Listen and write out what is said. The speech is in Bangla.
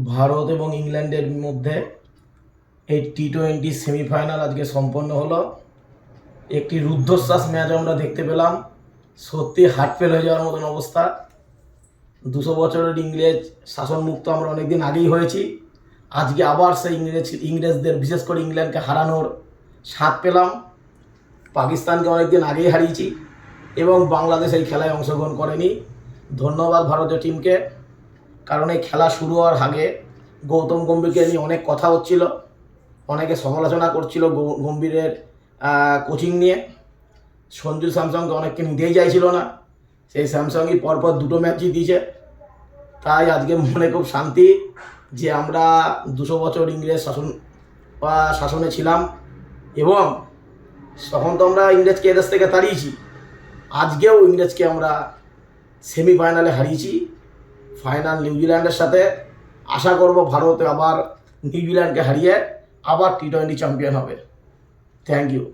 ভারত এবং ইংল্যান্ডের মধ্যে এই টি-20 সেমিফাইনাল আজকে সম্পন্ন হলো। একটি রুদ্ধশ্বাস ম্যাচ আমরা দেখতে পেলাম। সত্যি হার্ট ফেল হয়ে যাওয়ার মতন অবস্থা। 200 বছরের ইংরেজ শাসনমুক্ত আমরা অনেকদিন আগেই হয়েছি। আজকে আবার সেই ইংরেজদের, বিশেষ করে ইংল্যান্ডকে হারানোর স্বাদ পেলাম। পাকিস্তানকে অনেকদিন আগেই হারিয়েছি এবং বাংলাদেশ এই খেলায় অংশগ্রহণ করেনি। ধন্যবাদ ভারতীয় টিমকে, কারণ এই খেলা শুরু হওয়ার আগে গৌতম গম্ভীরকে নিয়ে অনেক কথা হচ্ছিল, অনেকে সমালোচনা করছিল গম্ভীরের কোচিং নিয়ে। সঞ্জু স্যামসংকে অনেককে নিতেই চাইছিল না, সেই স্যামসংই পরপর 2টো ম্যাচ জিতিয়েছে। তাই আজকে মনে খুব শান্তি যে আমরা 200 বছর ইংরেজ শাসনে ছিলাম এবং তখন তো আমরা ইংরেজকে এদেশ থেকে তাড়িয়েছি। আজকেও ইংরেজকে আমরা সেমিফাইনালে হারিয়েছি। ফাইনাল নিউজিল্যান্ডের সাথে। আশা করব ভারত আবার নিউজিল্যান্ডকে হারিয়ে আবার টি-20 চ্যাম্পিয়ন হবে। Thank you.